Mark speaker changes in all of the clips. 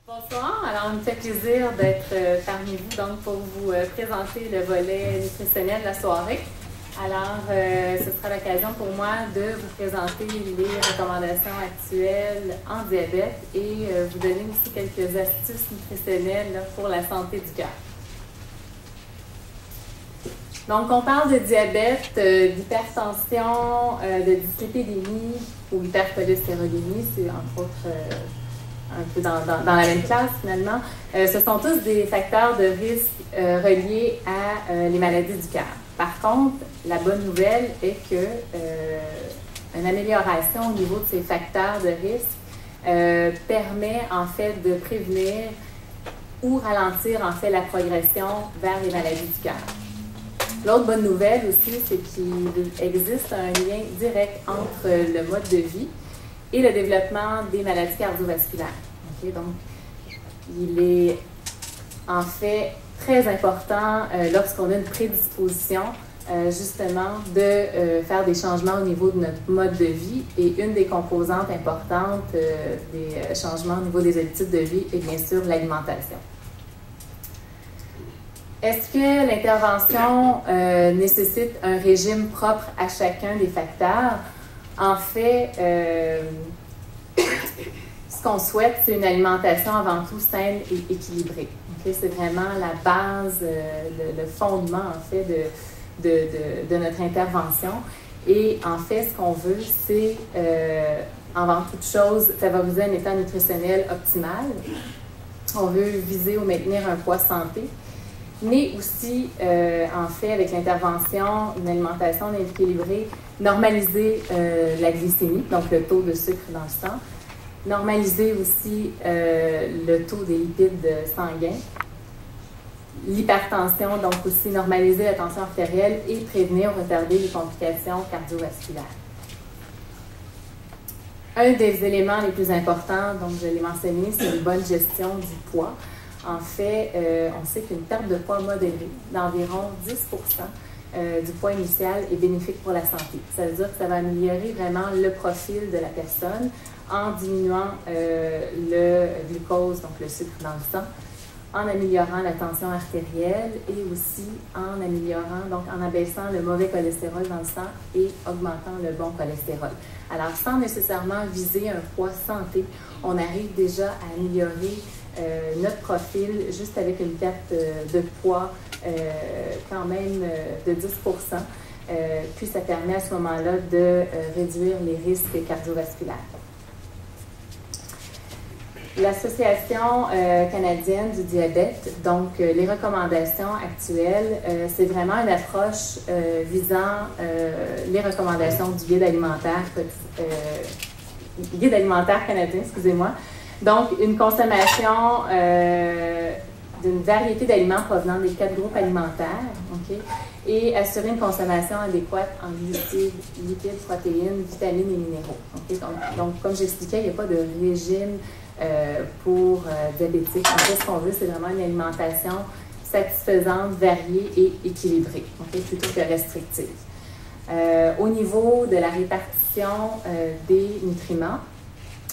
Speaker 1: Bonsoir, alors il me fait plaisir d'être parmi vous donc pour vous présenter le volet nutritionnel de la soirée. Alors, ce sera l'occasion pour moi de vous présenter les recommandations actuelles en diabète et vous donner aussi quelques astuces nutritionnelles là, pour la santé du cœur. Donc, on parle de diabète, d'hypertension, de dyslipidémie ou hypercholestérolémie, c'est entre autres un peu dans la même classe finalement. Ce sont tous des facteurs de risque reliés à les maladies du cœur. Par contre, la bonne nouvelle est que une amélioration au niveau de ces facteurs de risque permet en fait de prévenir ou ralentir en fait la progression vers les maladies du cœur. L'autre bonne nouvelle aussi, c'est qu'il existe un lien direct entre le mode de vie et le développement des maladies cardiovasculaires. Okay? Donc, il est en fait très important lorsqu'on a une prédisposition justement de faire des changements au niveau de notre mode de vie, et une des composantes importantes des changements au niveau des habitudes de vie est bien sûr l'alimentation. Est-ce que l'intervention nécessite un régime propre à chacun des facteurs? En fait, ce qu'on souhaite, c'est une alimentation avant tout saine et équilibrée. Okay? C'est vraiment la base, le fondement en fait de notre intervention. Et en fait, ce qu'on veut, c'est avant toute chose favoriser un état nutritionnel optimal. On veut viser ou maintenir un poids santé, mais aussi, en fait, avec l'intervention, une alimentation équilibrée, normaliser la glycémie, donc le taux de sucre dans le sang, normaliser aussi le taux des lipides sanguins, l'hypertension, donc aussi normaliser la tension artérielle et prévenir ou retarder les complications cardiovasculaires. Un des éléments les plus importants, donc je l'ai mentionné, c'est une bonne gestion du poids. En fait, on sait qu'une perte de poids modérée d'environ 10% du poids initial est bénéfique pour la santé. Ça veut dire que ça va améliorer vraiment le profil de la personne en diminuant le glucose, donc le sucre dans le sang, en améliorant la tension artérielle et aussi en améliorant, donc en abaissant le mauvais cholestérol dans le sang et augmentant le bon cholestérol. Alors, sans nécessairement viser un poids santé, on arrive déjà à améliorer notre profil juste avec une perte de poids quand même de 10%. Puis ça permet à ce moment-là de réduire les risques cardiovasculaires. L'Association canadienne du diabète, donc les recommandations actuelles, c'est vraiment une approche visant les recommandations du guide alimentaire canadien, excusez-moi. Donc, une consommation d'une variété d'aliments provenant des 4 groupes alimentaires, okay, et assurer une consommation adéquate en glucides, lipides, protéines, vitamines et minéraux. Okay? Donc, comme j'expliquais, il n'y a pas de régime pour diabétiques. En fait, ce qu'on veut, c'est vraiment une alimentation satisfaisante, variée et équilibrée, okay, plutôt que restrictive. Au niveau de la répartition des nutriments,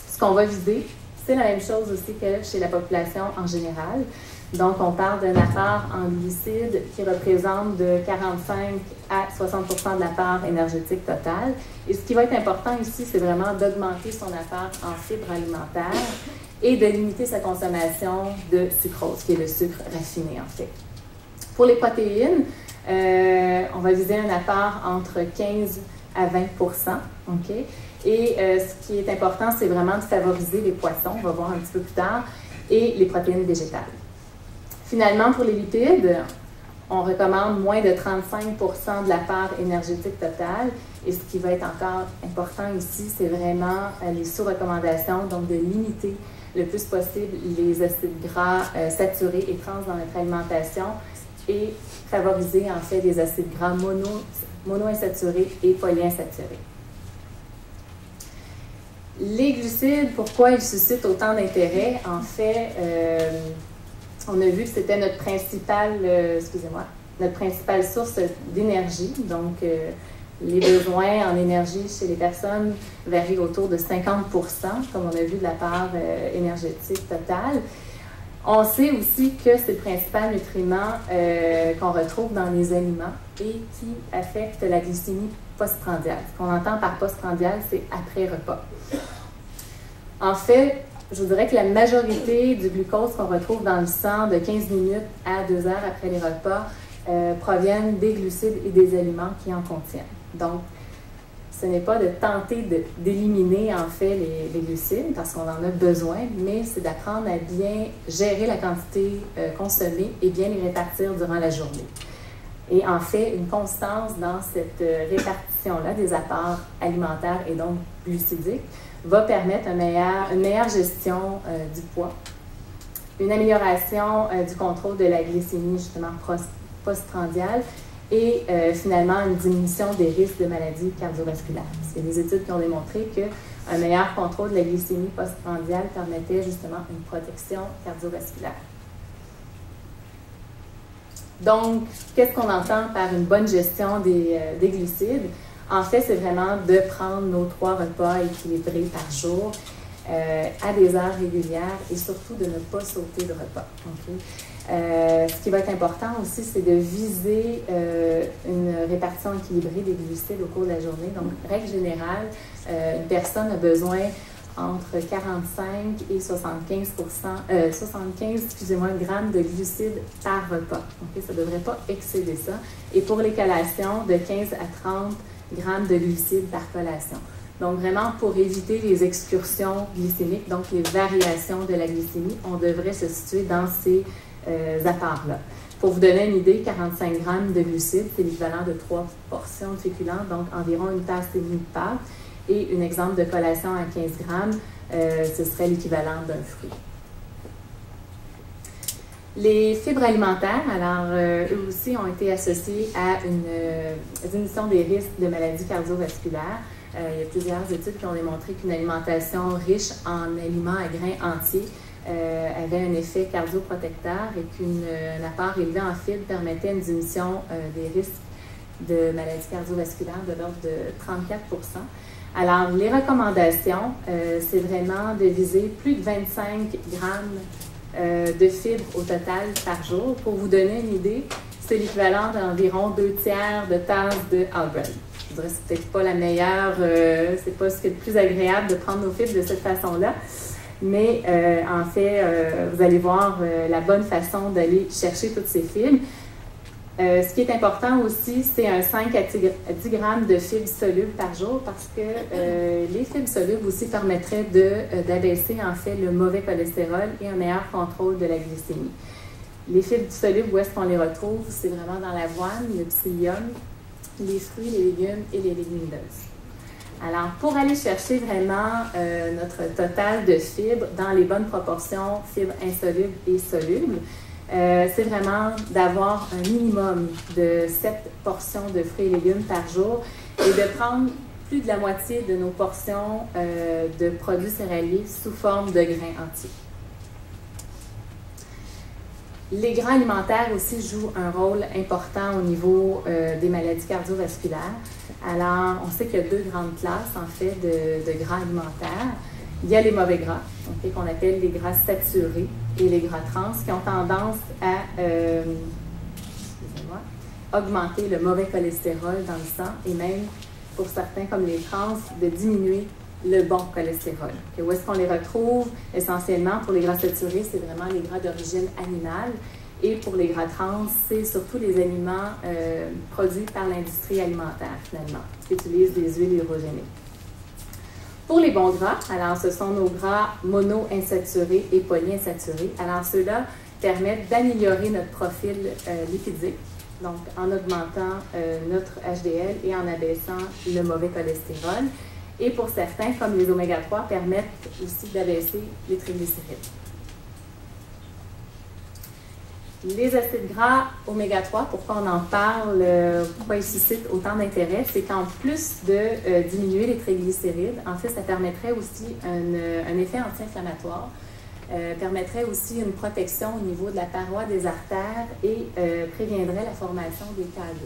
Speaker 1: ce qu'on va viser, c'est la même chose aussi que chez la population en général. Donc, on parle d'un apport en glucides qui représente de 45 à 60% de l'apport énergétique total. Et ce qui va être important ici, c'est vraiment d'augmenter son apport en fibres alimentaires et de limiter sa consommation de sucrose, qui est le sucre raffiné en fait. Pour les protéines, on va viser un apport entre 15 à 20%. Okay? Et ce qui est important, c'est vraiment de favoriser les poissons, on va voir un petit peu plus tard, et les protéines végétales. Finalement, pour les lipides, on recommande moins de 35% de la part énergétique totale. Et ce qui va être encore important ici, c'est vraiment les sous-recommandations, donc de limiter le plus possible les acides gras saturés et trans dans notre alimentation et favoriser en fait des acides gras monoinsaturés et polyinsaturés. Les glucides, pourquoi ils suscitent autant d'intérêt? En fait, on a vu que c'était notre principale source d'énergie. Donc, les besoins en énergie chez les personnes varient autour de 50%, comme on a vu de la part énergétique totale. On sait aussi que c'est le principal nutriment qu'on retrouve dans les aliments et qui affecte la glycémie postprandiale. Ce qu'on entend par postprandiale, c'est après repas. En fait, je vous dirais que la majorité du glucose qu'on retrouve dans le sang de 15 minutes à 2 heures après les repas proviennent des glucides et des aliments qui en contiennent. Donc, ce n'est pas de tenter d'éliminer en fait les glucides parce qu'on en a besoin, mais c'est d'apprendre à bien gérer la quantité consommée et bien les répartir durant la journée. Et en fait, une constance dans cette répartition-là des apports alimentaires et donc glucidiques va permettre une meilleure gestion du poids, une amélioration du contrôle de la glycémie justement postprandiale et finalement une diminution des risques de maladies cardiovasculaires. Parce qu'il y a des études qui ont démontré qu'un meilleur contrôle de la glycémie postprandiale permettait justement une protection cardiovasculaire. Donc, qu'est-ce qu'on entend par une bonne gestion des glucides? En fait, c'est vraiment de prendre nos 3 repas équilibrés par jour à des heures régulières et surtout de ne pas sauter de repas. Okay? Ce qui va être important aussi, c'est de viser une répartition équilibrée des glucides au cours de la journée. Donc, règle générale, une personne a besoin entre 45 et 75 grammes de glucides par repas. Okay? Ça ne devrait pas excéder ça. Et pour les collations, de 15 à 30 grammes de glucides par collation. Donc, vraiment, pour éviter les excursions glycémiques, donc les variations de la glycémie, on devrait se situer dans ces apports-là. Pour vous donner une idée, 45 grammes de glucides, c'est l'équivalent de 3 portions de féculents, donc environ une tasse et demie de pâte. Et un exemple de collation à 15 grammes, ce serait l'équivalent d'un fruit. Les fibres alimentaires, alors, eux aussi ont été associés à une diminution des risques de maladies cardiovasculaires. Il y a plusieurs études qui ont démontré qu'une alimentation riche en aliments à grains entiers avait un effet cardioprotecteur et qu'un apport élevé en fibres permettait une diminution des risques de maladies cardiovasculaires de l'ordre de 34 %. Alors, les recommandations, c'est vraiment de viser plus de 25 grammes de fibres au total par jour. Pour vous donner une idée, c'est l'équivalent d'environ 2 tiers de tasse de Albrecht. Je dirais que c'est peut-être pas la meilleure, c'est pas ce qui est le plus agréable de prendre nos fibres de cette façon-là, mais en fait, vous allez voir la bonne façon d'aller chercher toutes ces fibres. Ce qui est important aussi, c'est un 5 à 10 grammes de fibres solubles par jour parce que les fibres solubles aussi permettraient d'abaisser en fait le mauvais cholestérol et un meilleur contrôle de la glycémie. Les fibres solubles, où est-ce qu'on les retrouve? C'est vraiment dans l'avoine, le psyllium, les fruits, les légumes et les légumineuses. Alors, pour aller chercher vraiment notre total de fibres dans les bonnes proportions, fibres insolubles et solubles, c'est vraiment d'avoir un minimum de 7 portions de fruits et légumes par jour et de prendre plus de la moitié de nos portions de produits céréaliers sous forme de grains entiers. Les gras alimentaires aussi jouent un rôle important au niveau des maladies cardiovasculaires. Alors, on sait qu'il y a 2 grandes classes, en fait, de gras alimentaires. Il y a les mauvais gras, okay, qu'on appelle les gras saturés, et les gras trans, qui ont tendance à augmenter le mauvais cholestérol dans le sang, et même, pour certains, comme les trans, de diminuer le bon cholestérol. Okay, où est-ce qu'on les retrouve? Essentiellement, pour les gras saturés, c'est vraiment les gras d'origine animale. Et pour les gras trans, c'est surtout les aliments produits par l'industrie alimentaire, finalement, qui utilisent des huiles hydrogénées. Pour les bons gras, alors ce sont nos gras monoinsaturés et polyinsaturés. Alors ceux-là permettent d'améliorer notre profil lipidique, donc en augmentant notre HDL et en abaissant le mauvais cholestérol. Et pour certains, comme les oméga-3, permettent aussi d'abaisser les triglycérides. Les acides gras oméga-3, pourquoi on en parle, pourquoi ils suscitent autant d'intérêt, c'est qu'en plus de diminuer les triglycérides, en fait, ça permettrait aussi un effet anti-inflammatoire, permettrait aussi une protection au niveau de la paroi des artères et préviendrait la formation des K2.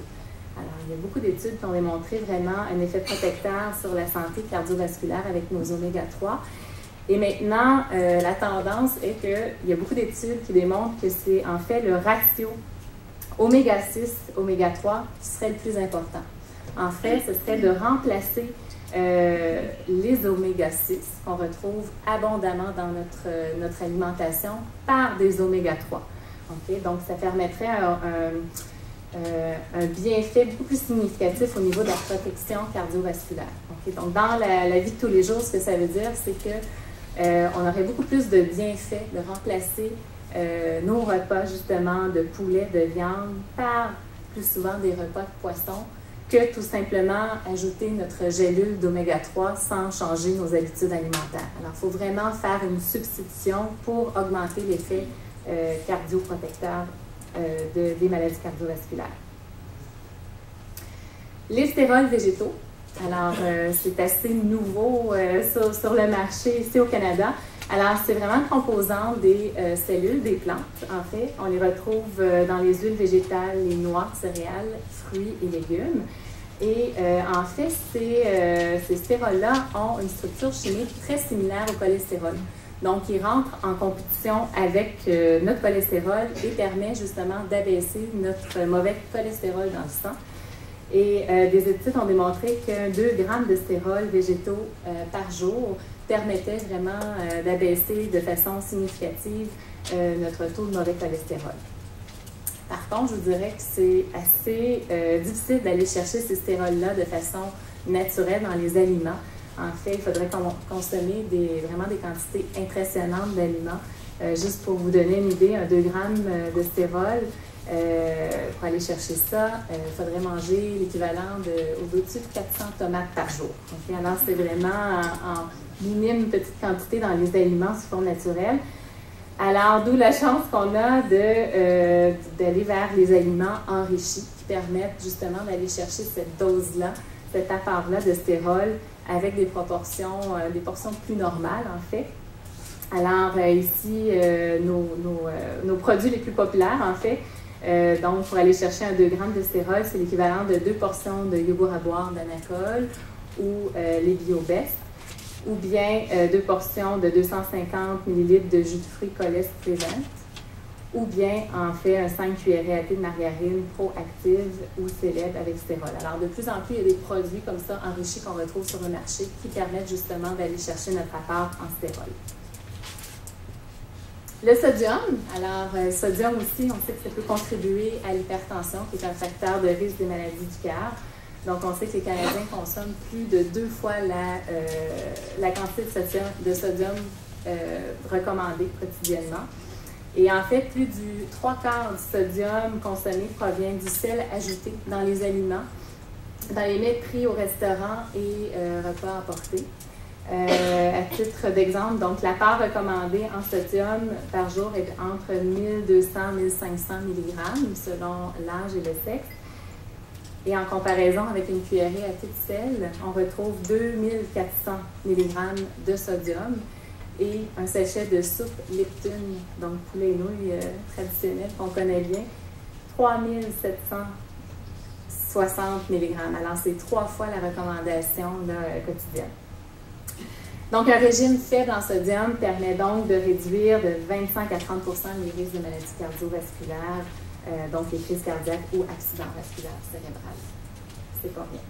Speaker 1: Alors, il y a beaucoup d'études qui ont démontré vraiment un effet protecteur sur la santé cardiovasculaire avec nos oméga-3. Et maintenant, la tendance est qu'il y a beaucoup d'études qui démontrent que c'est en fait le ratio oméga 6, oméga 3 qui serait le plus important. En fait, ce serait de remplacer les oméga 6 qu'on retrouve abondamment dans notre alimentation par des oméga 3. Okay? Donc, ça permettrait un bienfait beaucoup plus significatif au niveau de la protection cardiovasculaire. Okay? Donc, dans la vie de tous les jours, ce que ça veut dire, c'est que on aurait beaucoup plus de bienfaits de remplacer nos repas, justement, de poulet, de viande, par plus souvent des repas de poisson, que tout simplement ajouter notre gélule d'oméga 3 sans changer nos habitudes alimentaires. Alors, il faut vraiment faire une substitution pour augmenter l'effet cardioprotecteur des maladies cardiovasculaires. Les stérols végétaux. Alors, c'est assez nouveau sur le marché ici au Canada. Alors, c'est vraiment une composante des cellules des plantes, en fait. On les retrouve dans les huiles végétales, les noix, céréales, fruits et légumes. Et en fait, ces stérols-là ont une structure chimique très similaire au cholestérol. Donc, ils rentrent en compétition avec notre cholestérol et permet justement d'abaisser notre mauvais cholestérol dans le sang. Et des études ont démontré que 2 grammes de stérols végétaux par jour permettait vraiment d'abaisser de façon significative notre taux de mauvais cholestérol. Par contre, je vous dirais que c'est assez difficile d'aller chercher ces stérols-là de façon naturelle dans les aliments. En fait, il faudrait consommer vraiment des quantités impressionnantes d'aliments. Juste pour vous donner une idée, 2 grammes de stérol, pour aller chercher ça, il faudrait manger l'équivalent au-dessus de 400 tomates par jour. Okay? Alors, c'est vraiment en minime petite quantité dans les aliments sous forme naturelle. Alors, d'où la chance qu'on a d'aller vers les aliments enrichis qui permettent justement d'aller chercher cette dose-là, cet apport-là de stérol avec des portions plus normales, en fait. Alors, ici, nos produits les plus populaires, en fait, donc, pour aller chercher un 2 grammes de stérol, c'est l'équivalent de 2 portions de yogourt à boire d'Anacol ou les BioBest, ou bien 2 portions de 250 ml de jus de fruits Coles Prevent, ou bien, en fait, un 5 cuillerées à thé de margarine Proactive ou Célèbre avec stérol. Alors, de plus en plus, il y a des produits comme ça enrichis qu'on retrouve sur le marché qui permettent justement d'aller chercher notre apport en stérol. Le sodium, alors sodium aussi, on sait que ça peut contribuer à l'hypertension, qui est un facteur de risque des maladies du cœur. Donc, on sait que les Canadiens consomment plus de 2 fois la quantité de sodium recommandée quotidiennement. Et en fait, plus du 3/4 du sodium consommé provient du sel ajouté dans les aliments, dans les mets pris au restaurant et repas apportés. À titre d'exemple, donc la part recommandée en sodium par jour est entre 1200 et 1500 mg selon l'âge et le sexe. Et en comparaison avec une cuillerée à thé de sel, on retrouve 2400 mg de sodium et un sachet de soupe Lipton, donc poulet et nouilles traditionnel qu'on connaît bien, 3760 mg. Alors, c'est 3 fois la recommandation quotidienne. Donc, un régime faible en sodium permet donc de réduire de 25 à 30 les risques de maladies cardiovasculaires, donc les crises cardiaques ou accidents vasculaires cérébrales. C'est pas rien.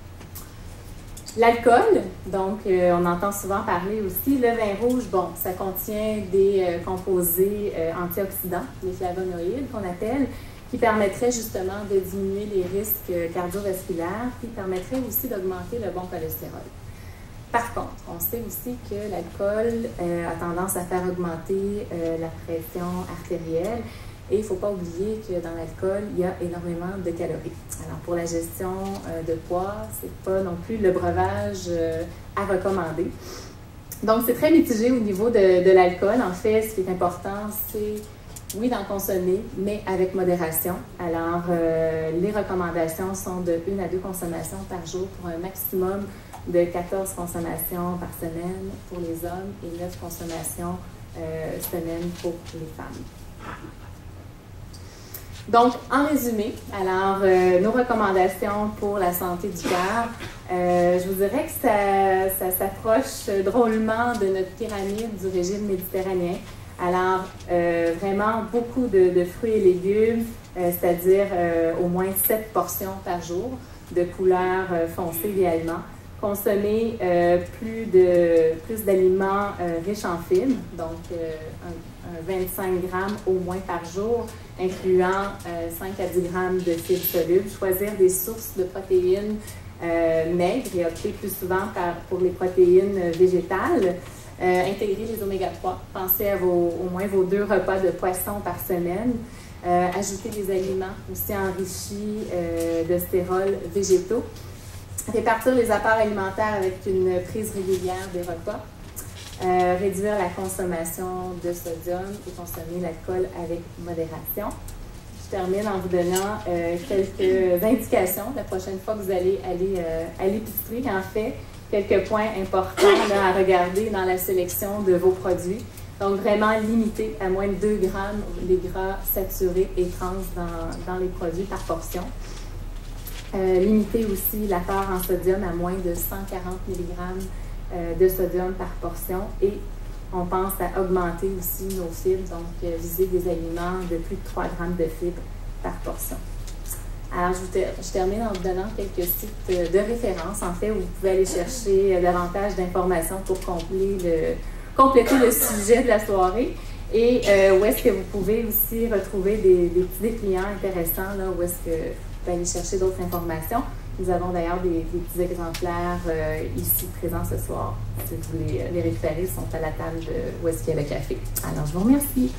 Speaker 1: L'alcool, donc on entend souvent parler aussi. Le vin rouge, bon, ça contient des composés antioxydants, les flavonoïdes qu'on appelle, qui permettraient justement de diminuer les risques cardiovasculaires, qui permettraient aussi d'augmenter le bon cholestérol. Par contre, on sait aussi que l'alcool a tendance à faire augmenter la pression artérielle et il ne faut pas oublier que dans l'alcool, il y a énormément de calories. Alors, pour la gestion de poids, ce n'est pas non plus le breuvage à recommander. Donc, c'est très mitigé au niveau de l'alcool. En fait, ce qui est important, c'est, oui, d'en consommer, mais avec modération. Alors, les recommandations sont de 1 à 2 consommations par jour pour un maximum de 14 consommations par semaine pour les hommes et 9 consommations semaine pour les femmes. Donc, en résumé, alors, nos recommandations pour la santé du cœur, Je vous dirais que ça s'approche drôlement de notre pyramide du régime méditerranéen. Alors, vraiment beaucoup de fruits et légumes, c'est-à-dire au moins 7 portions par jour, de couleur foncée idéalement. Consommer plus d'aliments riches en fibres, donc 25 grammes au moins par jour, incluant 5 à 10 grammes de fibres solubles. Choisir des sources de protéines maigres et opter plus souvent pour les protéines végétales. Intégrer les oméga-3. Pensez à au moins vos 2 repas de poisson par semaine. Ajouter des aliments aussi enrichis de stérols végétaux. Répartir les apports alimentaires avec une prise régulière des repas. Réduire la consommation de sodium et consommer l'alcool avec modération. Je termine en vous donnant quelques indications la prochaine fois que vous allez aller à l'épicerie. En fait, quelques points importants là, à regarder dans la sélection de vos produits. Donc, vraiment limiter à moins de 2 grammes les gras saturés et trans dans les produits par portion. Limiter aussi l'apport en sodium à moins de 140 mg de sodium par portion et on pense à augmenter aussi nos fibres, donc viser des aliments de plus de 3 grammes de fibres par portion. Alors, je termine en vous donnant quelques sites de référence, en fait, où vous pouvez aller chercher davantage d'informations pour compléter le sujet de la soirée et où est-ce que vous pouvez aussi retrouver des petits dépliants intéressants, là, où est-ce que vous pouvez aller chercher d'autres informations. Nous avons d'ailleurs des petits exemplaires ici présents ce soir. Si vous voulez les récupérer, ils sont à la table où est-ce qu'il y a le café. Alors, je vous remercie.